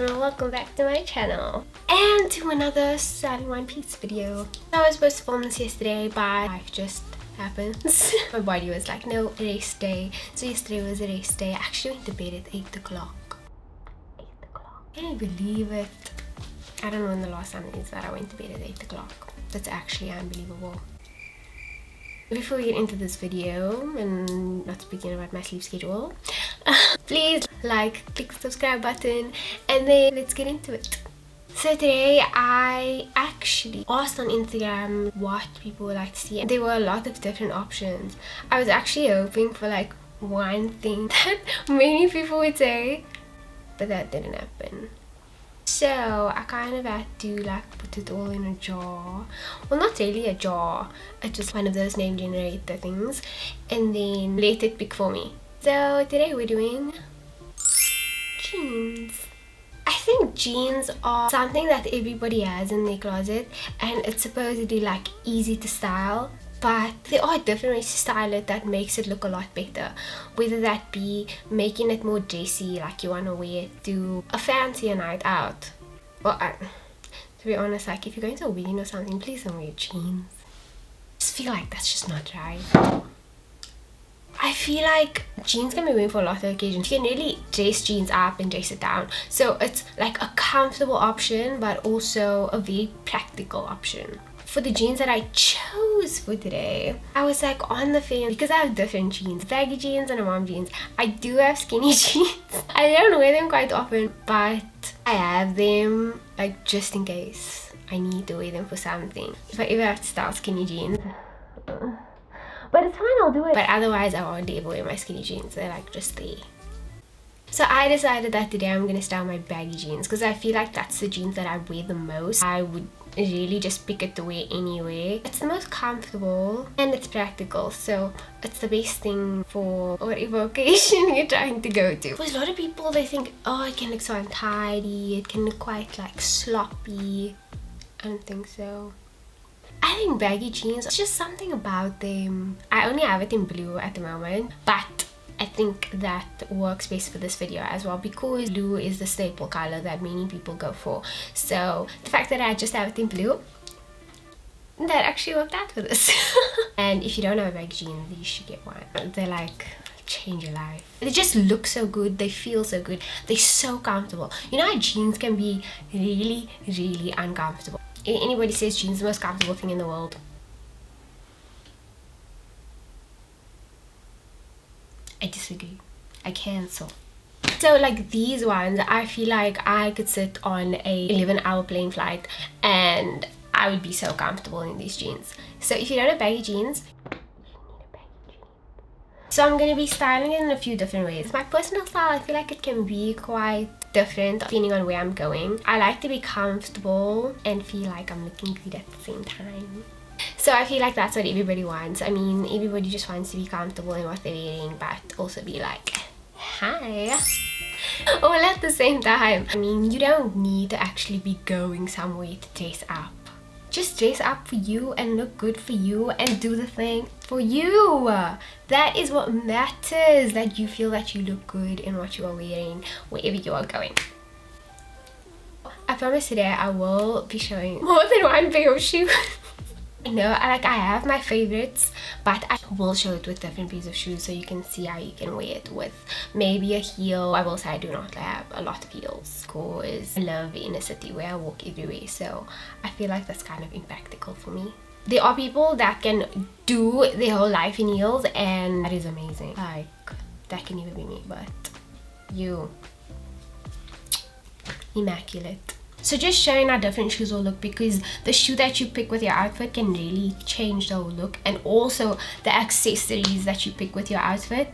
and welcome back to my channel and to another Salut one piece video. I was supposed to film this yesterday, but life just happens. My body was like, no, race day. So yesterday was a race day. I actually went to bed at 8 o'clock. 8 o'clock. Can you believe it? I don't know when the last time is that I went to bed at 8 o'clock. That's actually unbelievable. Before we get into this video, and not speaking about my sleep schedule, please click the subscribe button, and then let's get into it. So today I actually asked on Instagram what people would like to see, and there were a lot of different options. I was actually hoping for like one thing that many people would say, but that didn't happen. So I kind of had to put it all in a jar. Well, not really a jar, it's just one of those name generator things, and then let it pick for me. So today we're doing jeans. I think jeans are something that everybody has in their closet, and it's supposedly like easy to style, but there are different ways to style it that makes it look a lot better. Whether that be making it more dressy, like you want to wear it to a fancier night out. Well, to be honest, like if you're going to a wedding or something, please don't wear jeans. I just feel like that's just not right. I feel like jeans can be worn for a lot of occasions. You can really dress jeans up and dress it down. So it's like a comfortable option, but also a very practical option. For the jeans that I chose for today, I was like on the fence because I have different jeans, baggy jeans and mom jeans. I do have skinny jeans. I don't wear them quite often, but I have them like just in case I need to wear them for something. If I ever have to style skinny jeans. But it's fine, I'll do it. But otherwise I won't ever wear my skinny jeans. They're like just there. So I decided that today I'm going to style my baggy jeans because I feel like that's the jeans that I wear the most. I would really just pick it to wear anyway. It's the most comfortable and it's practical, so it's the best thing for whatever occasion you're trying to go to. Because a lot of people, they think, oh, it can look so untidy, it can look quite like sloppy. I don't think so. I think baggy jeans, it's just something about them. I only have it in blue at the moment, but I think that works best for this video as well because blue is the staple color that many people go for. So the fact that I just have it in blue, that actually worked out for this. And if you don't have baggy jeans, you should get one. They're like change your life. They just look so good, they feel so good, they're so comfortable. You know how jeans can be really, really uncomfortable. Anybody says jeans are the most comfortable thing in the world, I disagree. I cancel. So like these ones, I feel like I could sit on a 11-hour plane flight and I would be so comfortable in these jeans. So if you don't have baggy jeans, you need a baggy jean. So I'm going to be styling it in a few different ways. My personal style, I feel like it can be quite different depending on where I'm going. I like to be comfortable and feel like I'm looking good at the same time. So I feel like that's what everybody wants. I mean, everybody just wants to be comfortable in what they're wearing, but also be like, hi, all at the same time. I mean, you don't need to actually be going somewhere to dress up. Just dress up for you and look good for you and do the thing for you. That is what matters, that you feel that you look good in what you are wearing wherever you are going. I promise today I will be showing more than one pair of shoes. No, I have my favorites, but I will show it with different pairs of shoes so you can see how you can wear it with maybe a heel. I will say I do not have a lot of heels because I live in a city where I walk everywhere, so I feel like that's kind of impractical for me. There are people that can do their whole life in heels and that is amazing. Like, that can even be me, but you, immaculate. So just showing how different shoes will look, because the shoe that you pick with your outfit can really change the whole look, and also the accessories that you pick with your outfit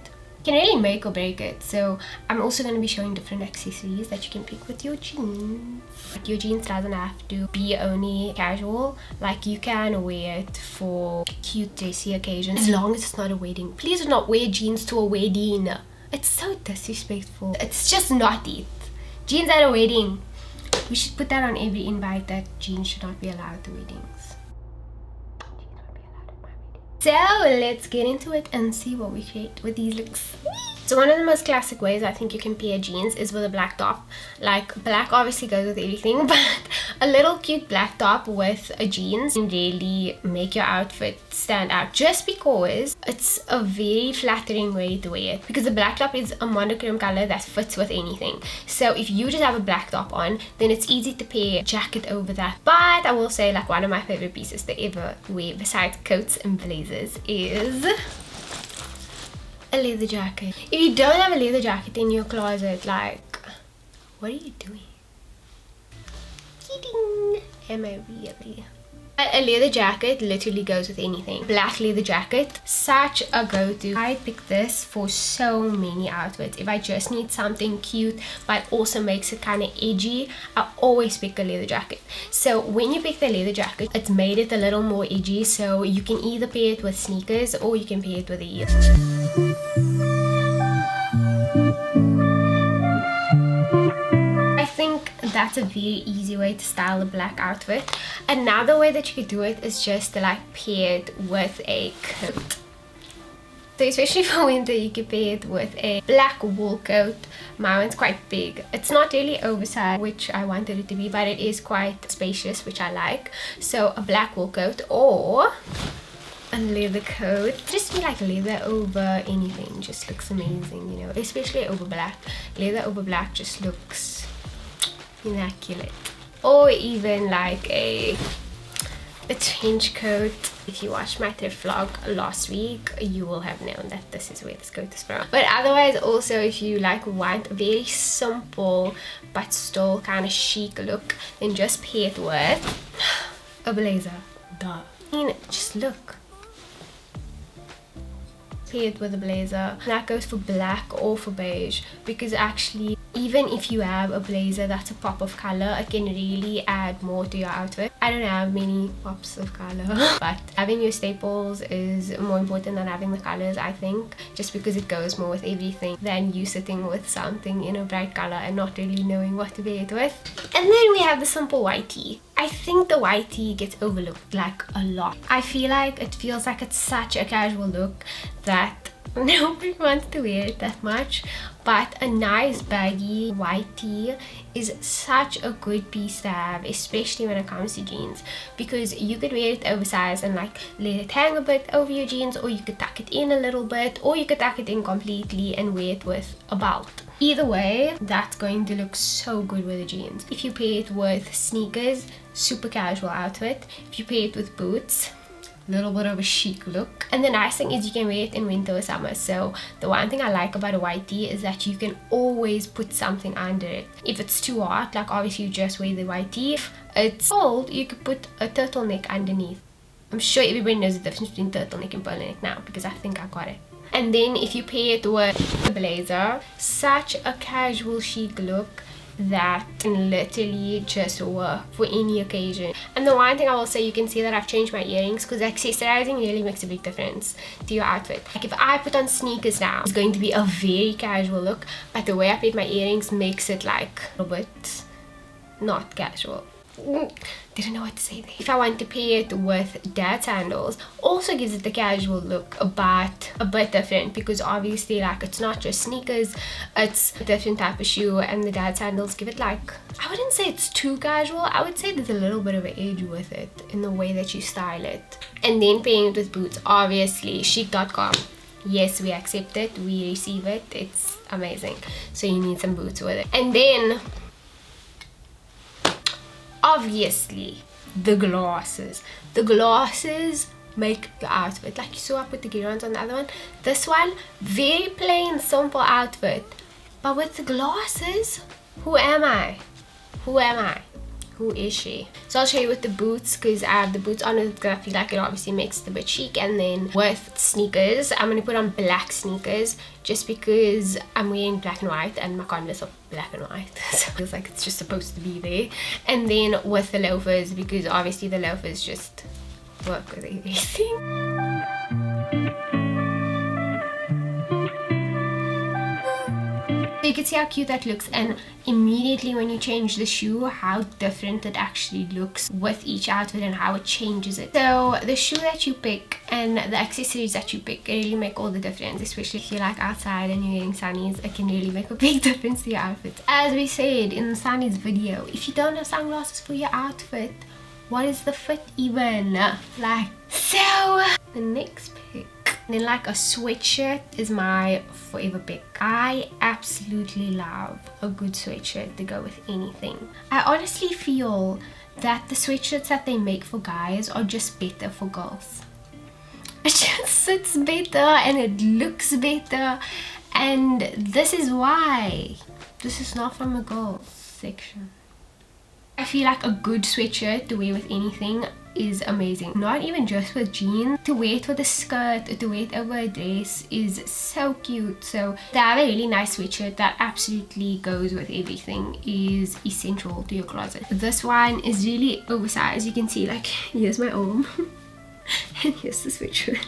can really make or break it. So I'm also going to be showing different accessories that you can pick with your jeans. Like your jeans doesn't have to be only casual, like you can wear it for cute dressy occasions as long as it's not a wedding. Please do not wear jeans to a wedding. It's so disrespectful. It's just not it. Jeans at a wedding. We should put that on every invite that jeans should not be allowed at weddings. Jeans won't be allowed at my wedding. So let's get into it and see what we create with these looks. So one of the most classic ways I think you can pair jeans is with a black top. Like, black obviously goes with everything, but a little cute black top with a jeans can really make your outfit stand out, just because it's a very flattering way to wear it, because the black top is a monochrome color that fits with anything. So if you just have a black top on, then it's easy to pair a jacket over that. But I will say, like, one of my favorite pieces to ever wear besides coats and blazers is a leather jacket. If you don't have a leather jacket in your closet, like, what are you doing? Kidding. Am I really? A leather jacket literally goes with anything. Black leather jacket, such a go-to. I picked this for so many outfits. If I just need something cute but also makes it kind of edgy, I always pick a leather jacket. So when you pick the leather jacket, it's made it a little more edgy, so you can either pair it with sneakers or you can pair it with a heel. That's a very easy way to style a black outfit. Another way that you could do it is just to like pair it with a coat. So especially for winter, you could pair it with a black wool coat. My one's quite big. It's not really oversized, which I wanted it to be, but it is quite spacious, which I like. So a black wool coat or a leather coat. Just be like leather over anything just looks amazing, you know, especially over black. Leather over black just looks immaculate. Or even like a trench coat. If you watched my thrift vlog last week, you will have known that this is where this coat is from. But otherwise, also if you like want a very simple but still kind of chic look, then just pair it with a blazer. Duh. I mean, just look. Pair it with a blazer. That goes for black or for beige, because actually even if you have a blazer that's a pop of color, it can really add more to your outfit. I don't have many pops of color, but having your staples is more important than having the colors, I think, just because it goes more with everything than you sitting with something in a bright color and not really knowing what to pair it with. And then we have the simple white tee. I think the white tee gets overlooked like a lot. I feel like it feels like it's such a casual look that nobody wants to wear it that much, but a nice baggy white tee is such a good piece to have, especially when it comes to jeans, because you could wear it oversized and like let it hang a bit over your jeans, or you could tuck it in a little bit, or you could tuck it in completely and wear it with a belt. Either way, that's going to look so good with the jeans. If you pair it with sneakers, super casual outfit. If you pair it with boots, little bit of a chic look. And the nice thing is you can wear it in winter or summer. So the one thing I like about a white tee is that you can always put something under it. If it's too hot, like obviously you just wear the white tee. If it's cold, you could put a turtleneck underneath. I'm sure everybody knows the difference between turtleneck and polo neck now, because I think I got it. And then if you pair it with a blazer, such a casual chic look that can literally just work for any occasion. And the one thing I will say, you can see that I've changed my earrings, because accessorizing really makes a big difference to your outfit. Like if I put on sneakers now, it's going to be a very casual look, but the way I pair my earrings makes it like a little bit not casual. Didn't know what to say there. If I want to pair it with dad sandals, also gives it the casual look, but a bit different, because obviously like it's not just sneakers, it's a different type of shoe, and the dad sandals give it like, I wouldn't say it's too casual, I would say there's a little bit of an edge with it in the way that you style it. And then pairing it with boots, obviously chic.com. Yes, we accept it, we receive it, it's amazing. So you need some boots with it. And then obviously the glasses. The glasses make the outfit. Like you saw I put the gear-ons on the other one. This one, very plain, simple outfit. But with the glasses, who am I? Who am I? Who is she? So I'll show you with the boots, because I have the boots on it, because I feel like it obviously makes it a bit chic. And then with sneakers, I'm going to put on black sneakers, just because I'm wearing black and white and my Converse are black and white. So it feels like it's just supposed to be there. And then with the loafers, because obviously the loafers just work with everything. So you can see how cute that looks, and immediately when you change the shoe, how different it actually looks with each outfit and how it changes it. So the shoe that you pick and the accessories that you pick really make all the difference, especially if you're like outside and you're wearing sunnies. It can really make a big difference to your outfit. As we said in Sunny's video, if you don't have sunglasses for your outfit, what is the fit even like? So the next pick, then like a sweatshirt is my forever pick. I absolutely love a good sweatshirt to go with anything. I honestly feel that the sweatshirts that they make for guys are just better for girls. It just sits better and it looks better, and this is why. This is not from a girls section. I feel like a good sweatshirt to wear with anything is amazing. Not even just with jeans. To wear it with a skirt or to wear it over a dress is so cute. So to have a really nice sweatshirt that absolutely goes with everything is essential to your closet. This one is really oversized. You can see, like, here's my arm and here's the sweatshirt.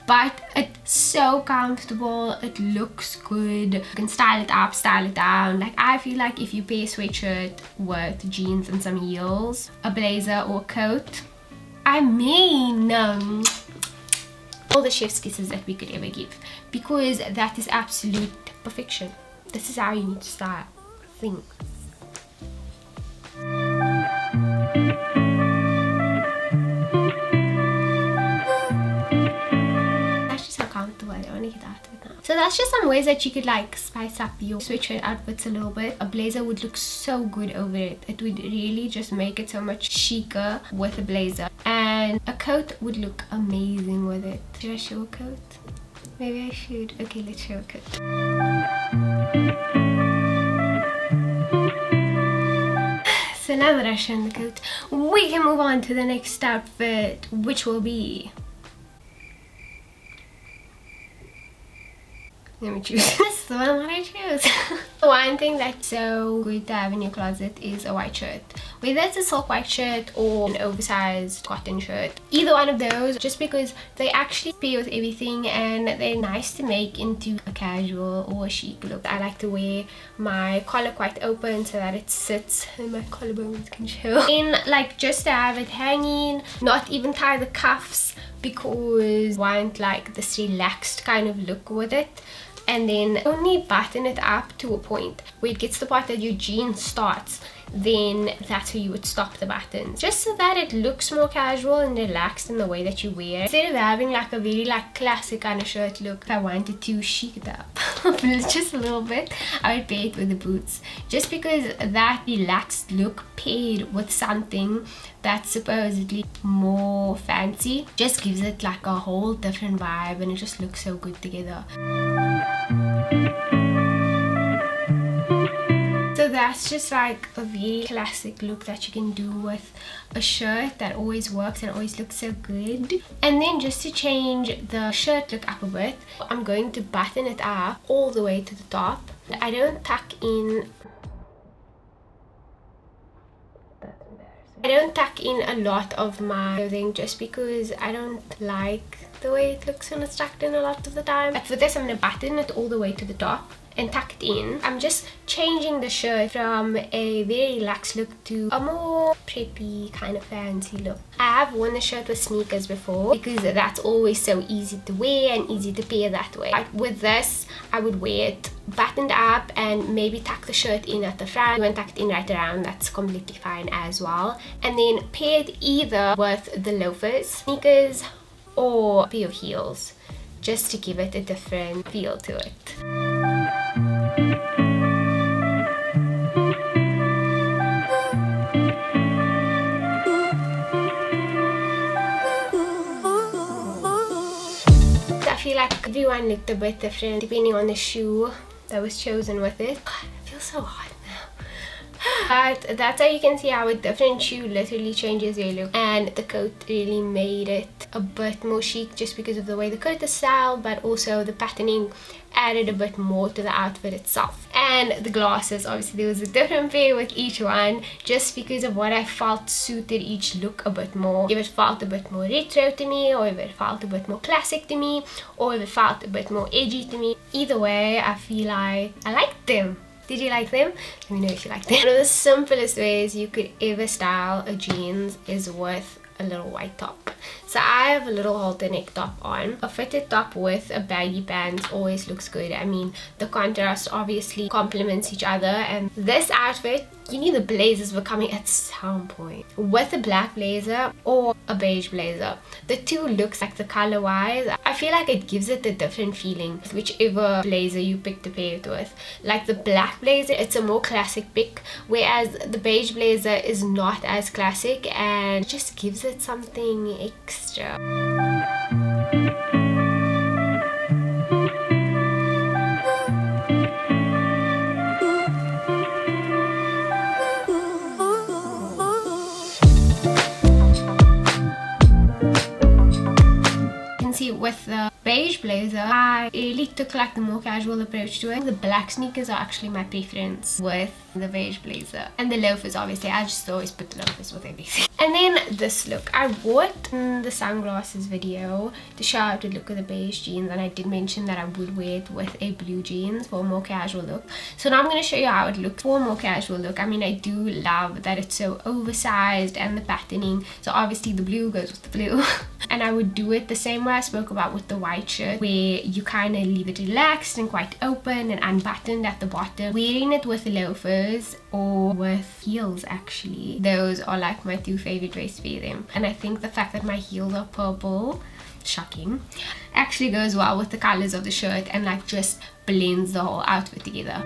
But it's so comfortable, it looks good, you can style it up, style it down. Like, I feel like if you pair a sweatshirt with jeans and some heels, a blazer or a coat, I mean, all the chef's kisses that we could ever give, because that is absolute perfection. This is how you need to style things. So that's just some ways that you could like spice up your sweatshirt outfits a little bit. A blazer would look so good over it. It would really just make it so much chicer with a blazer. And a coat would look amazing with it. Should I show a coat? Maybe I should. Okay, let's show a coat. So now that I've shown the coat, we can move on to the next outfit, which will be... Let me choose. This is the one that I choose. One thing that's so good to have in your closet is a white shirt. Whether it's a silk white shirt or an oversized cotton shirt. Either one of those, just because they actually pair with everything and they're nice to make into a casual or a chic look. I like to wear my collar quite open so that it sits and my collarbones can show. And like just to have it hanging, not even tie the cuffs, because I want like this relaxed kind of look with it. And then only button it up to a point where it gets to the part that your jean starts, then that's where you would stop the buttons, just so that it looks more casual and relaxed in the way that you wear. Instead of having like a very like classic kind of shirt look, if I wanted to chic it up just a little bit, I would pair it with the boots, just because that relaxed look paired with something that's supposedly more fancy just gives it like a whole different vibe, and it just looks so good together. So that's just like a very classic look that you can do with a shirt that always works and always looks so good. And then just to change the shirt look up a bit, I'm going to button it up all the way to the top. I don't tuck in a lot of my clothing, just because I don't like the way it looks when it's tucked in a lot of the time. But for this, I'm going to button it all the way to the top and tuck it in. I'm just changing the shirt from a very relaxed look to a more preppy kind of fancy look. I have worn the shirt with sneakers before, because that's always so easy to wear and easy to pair that way. But with this, I would wear it buttoned up and maybe tuck the shirt in at the front. When tucked in right around, that's completely fine as well. And then pair it either with the loafers, sneakers, or a pair of heels, just to give it a different feel to it. I feel like everyone looked a bit different depending on the shoe that was chosen with it. God, it feels so hot now. But that's how you can see how a different shoe literally changes your look, and the coat really made it a bit more chic just because of the way the coat is styled, but also the patterning added a bit more to the outfit itself. And the glasses, obviously there was a different pair with each one, just because of what I felt suited each look a bit more. If it felt a bit more retro to me, or if it felt a bit more classic to me, or if it felt a bit more edgy to me. Either way, I feel like I liked them. Did you like them? Let me know if you like them. One of the simplest ways you could ever style a jeans is with a little white top. So I have a little halter neck top on. A fitted top with a baggy pants always looks good. I mean, the contrast obviously complements each other, and this outfit, you knew the blazers were coming at some point. With a black blazer or a beige blazer, the two looks like the color wise, I feel like it gives it a different feeling, whichever blazer you pick to pair it with. Like the black blazer, it's a more classic pick, whereas the beige blazer is not as classic and just gives it something extra. See, with the beige blazer, I really took like the more casual approach to it. The black sneakers are actually my preference with the beige blazer, and the loafers, obviously I just always put the loafers with everything. And then this look, I wore it in the sunglasses video to show how it would look with the beige jeans, and I did mention that I would wear it with a blue jeans for a more casual look. So now I'm going to show you how it looks for a more casual look. I mean, I do love that it's so oversized and the patterning, so obviously the blue goes with the blue. And I would do it the same way I spoke about with the white shirt, where you kind of leave it relaxed and quite open and unbuttoned at the bottom. Wearing it with loafers or with heels, actually, those are like my two favorite ways to wear them. And I think the fact that my heels are purple, shocking, actually goes well with the colors of the shirt and like just blends the whole outfit together.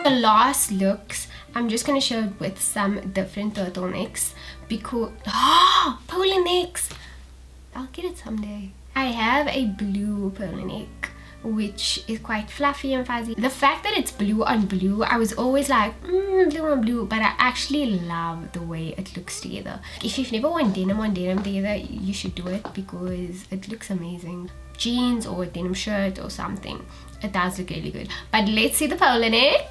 The last looks, I'm just going to show it with some different turtlenecks because polar necks, I'll get it someday. I have a blue polo neck which is quite fluffy and fuzzy. The fact that it's blue on blue, I was always like blue on blue, but I actually love the way it looks together. If you've never worn denim on denim together, you should do it because it looks amazing. Jeans or a denim shirt or something, it does look really good. But let's see the polo neck.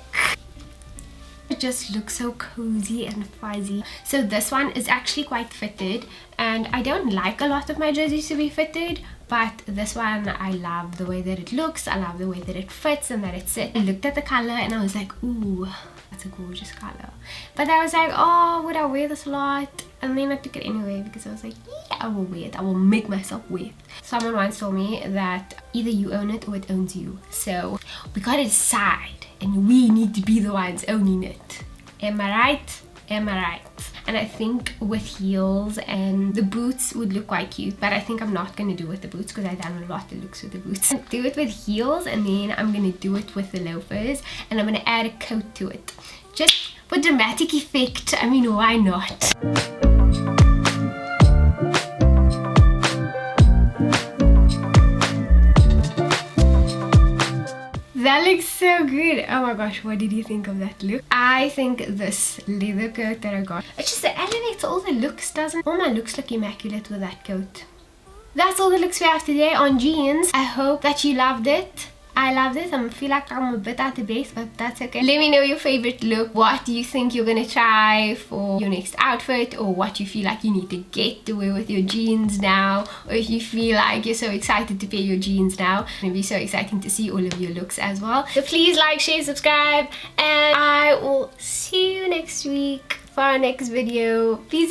It just looks so cozy and fuzzy. So this one is actually quite fitted, and I don't like a lot of my jerseys to be fitted, but this one I love the way that it looks. I love the way that it fits and that it sits. I looked at the color and I was like, ooh, that's a gorgeous color. But I was like, oh, would I wear this a lot? And then I took it anyway because I was like, yeah, I will wear it. I will make myself wear it. Someone once told me that either you own it or it owns you. So we gotta decide, and we need to be the ones owning it. Am I right? Am I right? And I think with heels and the boots would look quite cute, but I think I'm not going to do it with the boots because I've done a lot of looks with the boots. Do it with heels, and then I'm going to do it with the loafers, and I'm going to add a coat to it. Just for dramatic effect. I mean, why not? That looks so good. Oh my gosh, what did you think of that look? I think this leather coat that I got, it just elevates all the looks, doesn't it? All my looks look immaculate with that coat. That's all the looks we have today on jeans. I hope that you loved it. I loved it. I feel like I'm a bit out of base, but that's okay. Let me know your favorite look. What do you think you're gonna try for your next outfit, or what you feel like you need to get to wear with your jeans now, or if you feel like you're so excited to pair your jeans now. It'll be so exciting to see all of your looks as well. So please like, share, subscribe, and I will see you next week for our next video. Peace.